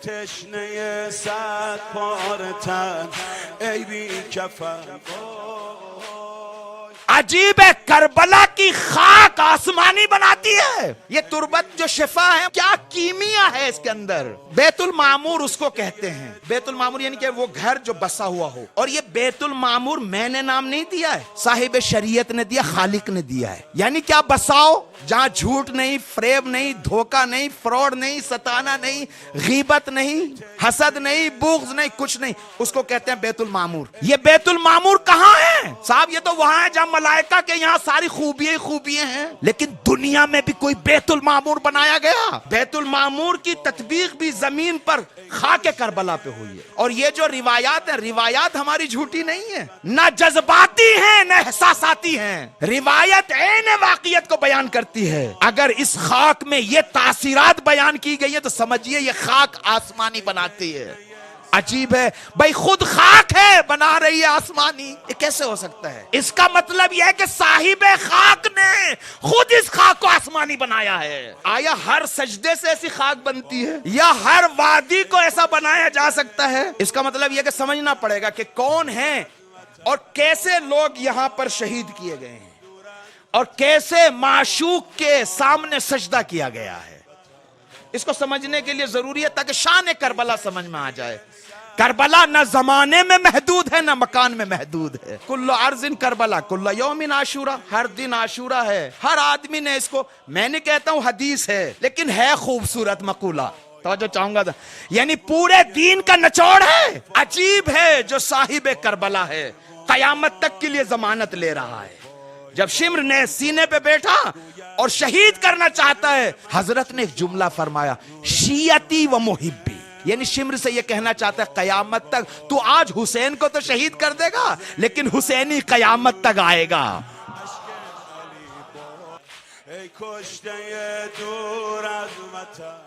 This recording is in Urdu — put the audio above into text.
تشنه صد پاره تن ای بی کفن. عجیب ہے، کربلا کی خاک آسمانی بناتی ہے. یہ تربت جو شفا ہے، کیا کیمیا ہے اس کے اندر. بیت المعمور اس کو کہتے ہیں. بیت المعمور یعنی کہ وہ گھر جو بسا ہوا ہو. اور یہ بیت المعمور میں نے نام نہیں دیا ہے، صاحب شریعت نے دیا، خالق نے دیا ہے. یعنی کیا بساؤ جہاں جھوٹ نہیں، فریب نہیں، دھوکہ نہیں، فراڈ نہیں، ستانا نہیں، غیبت نہیں، حسد نہیں، بغض نہیں، کچھ نہیں. اس کو کہتے ہیں بیت المعمور. یہ بیت المعمور کہاں ہے صاحب؟ یہ تو وہاں ہے جہاں ملائکہ کے یہاں ساری خوبیاں خوبیاں ہیں. لیکن دنیا میں بھی کوئی بیت المعمور بنایا گیا؟ بیت المعمور کی تطبیق بھی زمین پر خاک کربلا پہ ہوئی ہے. اور یہ جو روایات ہیں، روایات ہماری جھوٹی نہیں ہیں، نہ جذباتی ہیں نہ احساساتی ہیں. روایت عین واقعیت کو بیان کرتی ہے. اگر اس خاک میں یہ تاثیرات بیان کی گئی ہے تو سمجھیے یہ خاک آسمانی بناتی ہے. عجیب ہے بھائی، خود خاک ہے بنا رہی ہے آسمانی. یہ کیسے ہو سکتا ہے؟ اس کا مطلب یہ ہے کہ صاحب خاک نے خود اس خاک کو آسمانی بنایا ہے. آیا ہر سجدے سے ایسی خاک بنتی ہے یا ہر وادی کو ایسا بنایا جا سکتا ہے؟ اس کا مطلب یہ کہ سمجھنا پڑے گا کہ کون ہیں اور کیسے لوگ یہاں پر شہید کیے گئے ہیں اور کیسے معشوق کے سامنے سجدہ کیا گیا ہے. اس کو سمجھنے کے لیے ضروری ہے تاکہ شان کربلا سمجھ میں آ جائے. کربلا نہ زمانے میں محدود ہے نہ مکان میں محدود ہے. کل عرض کربلا کل یوم عاشورہ، ہر دن عاشورہ ہے. ہر آدمی نے اس کو، میں نہیں کہتا ہوں حدیث ہے، لیکن ہے خوبصورت مقولہ. توجہ چاہوں گا، یعنی پورے دین کا نچوڑ ہے. عجیب ہے جو صاحب کربلا ہے، قیامت تک کے لیے ضمانت لے رہا ہے. جب شمر نے سینے پہ بیٹھا اور شہید کرنا چاہتا ہے، حضرت نے ایک جملہ فرمایا، شیعتی و محبی. یعنی شمر سے یہ کہنا چاہتا ہے قیامت تک تو آج حسین کو تو شہید کر دے گا لیکن حسینی قیامت تک آئے گا. ای کشته دور از وطن